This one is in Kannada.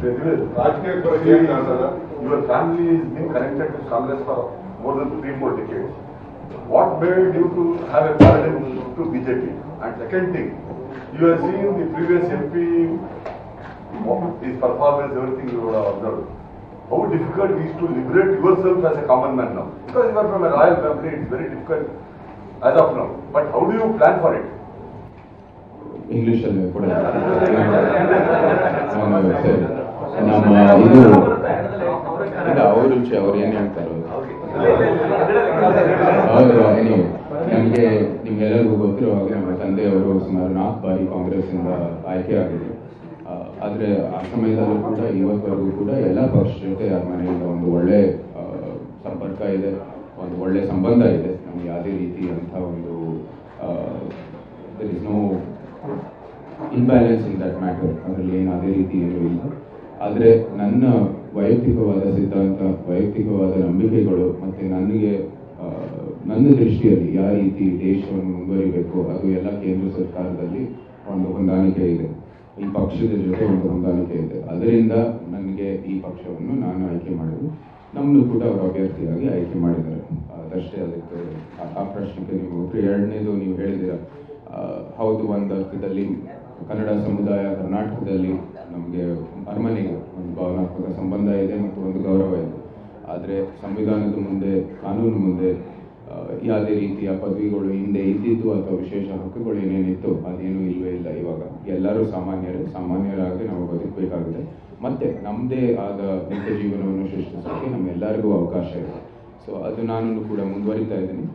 Rajkir, your family is being connected to Congress for more than 3-4 decades. What made you to have a parallel to BJP? And second thing, you have seen the previous MP, his performance, everything you would have observed. How difficult it is to liberate yourself as a common man now? Because you are from a royal family, it's very difficult as of now. But how do you plan for it? English ಅಲ್ಲಿ ಕೂಡ ನಮ್ಮ ಇದು ಅವ್ರ ರುಚಿ ಅವ್ರು ಏನ್ ಹೇಳ್ತಾರೋ ಅವರು ನಮಗೆ ನಿಮ್ಗೆಲ್ಲರಿಗೂ ಗೊತ್ತಿರೋ ಹಾಗೆ ನಮ್ಮ ತಂದೆಯವರು ಸುಮಾರು 4 ಬಾರಿ ಕಾಂಗ್ರೆಸ್ ಇಂದ ಆಯ್ಕೆ ಆಗಿದ್ರು. ಆದ್ರೆ ಆ ಸಮಯದಲ್ಲೂ ಕೂಡ ಇವತ್ತವರೆಗೂ ಕೂಡ ಎಲ್ಲ ಪಕ್ಷದ ಜೊತೆ ಮನೆಯಿಂದ ಒಂದು ಒಳ್ಳೆ ಸಂಪರ್ಕ ಇದೆ, ಒಂದು ಒಳ್ಳೆ ಸಂಬಂಧ ಇದೆ. ನಮ್ಗೆ ಯಾವುದೇ ರೀತಿ ಅಂತ ಒಂದು there is no imbalance in that matter. ಅದರಲ್ಲಿ ಏನು ಅದೇ ರೀತಿ ಏನೂ ಇಲ್ಲ. ಆದರೆ ನನ್ನ ವೈಯಕ್ತಿಕವಾದ ಸಿದ್ಧಾಂತ, ವೈಯಕ್ತಿಕವಾದ ನಂಬಿಕೆಗಳು ಮತ್ತು ನನಗೆ ನನ್ನ ದೃಷ್ಟಿಯಲ್ಲಿ ಯಾವ ರೀತಿ ದೇಶವನ್ನು ಮುಂದುವರಿಬೇಕು ಅದು ಎಲ್ಲ ಕೇಂದ್ರ ಸರ್ಕಾರದಲ್ಲಿ ಒಂದು ಹೊಂದಾಣಿಕೆ ಇದೆ, ಈ ಪಕ್ಷದ ಜೊತೆ ಒಂದು ಹೊಂದಾಣಿಕೆ ಇದೆ. ಅದರಿಂದ ನನಗೆ ಈ ಪಕ್ಷವನ್ನು ನಾನು ಆಯ್ಕೆ ಮಾಡಿದ್ದು, ನಮ್ಮನ್ನು ಕೂಡ ಅವರು ಅಭ್ಯರ್ಥಿಯಾಗಿ ಆಯ್ಕೆ ಮಾಡಿದ್ದಾರೆ. ಅದಷ್ಟೇ. ಅದಕ್ಕೆ ಆ ಪ್ರಶ್ನೆಗೆ ನೀವು ಎರಡನೇದು ನೀವು ಹೇಳಿದ್ದೀರ, ಹೌದು, ಒಂದು ಅರ್ಥದಲ್ಲಿ ಕನ್ನಡ ಸಮುದಾಯ ಕರ್ನಾಟಕದಲ್ಲಿ ನಮಗೆ ಅರಮನೆಗೆ ಒಂದು ಭಾವನಾತ್ಮಕ ಸಂಬಂಧ ಇದೆ ಮತ್ತು ಒಂದು ಗೌರವ ಇದೆ. ಆದರೆ ಸಂವಿಧಾನದ ಮುಂದೆ, ಕಾನೂನು ಮುಂದೆ ಯಾವುದೇ ರೀತಿಯ ಪದವಿಗಳು ಹಿಂದೆ ಇದ್ದಿದ್ದು ಅಥವಾ ವಿಶೇಷ ಹಕ್ಕುಗಳು ಏನೇನಿತ್ತು ಅದೇನೂ ಇಲ್ಲವೇ ಇಲ್ಲ. ಇವಾಗ ಎಲ್ಲರೂ ಸಾಮಾನ್ಯರಾಗಿ ನಾವು ಬದುಕಬೇಕಾಗಿದೆ. ಮತ್ತೆ ನಮ್ಮದೇ ಆದ ನಿತ್ಯ ಜೀವನವನ್ನು ಸೃಷ್ಟಿಸೋಕ್ಕೆ ನಮ್ಮೆಲ್ಲರಿಗೂ ಅವಕಾಶ ಇದೆ. ಸೊ ಅದು ನಾನು ಕೂಡ ಮುಂದುವರಿತಾ ಇದ್ದೀನಿ.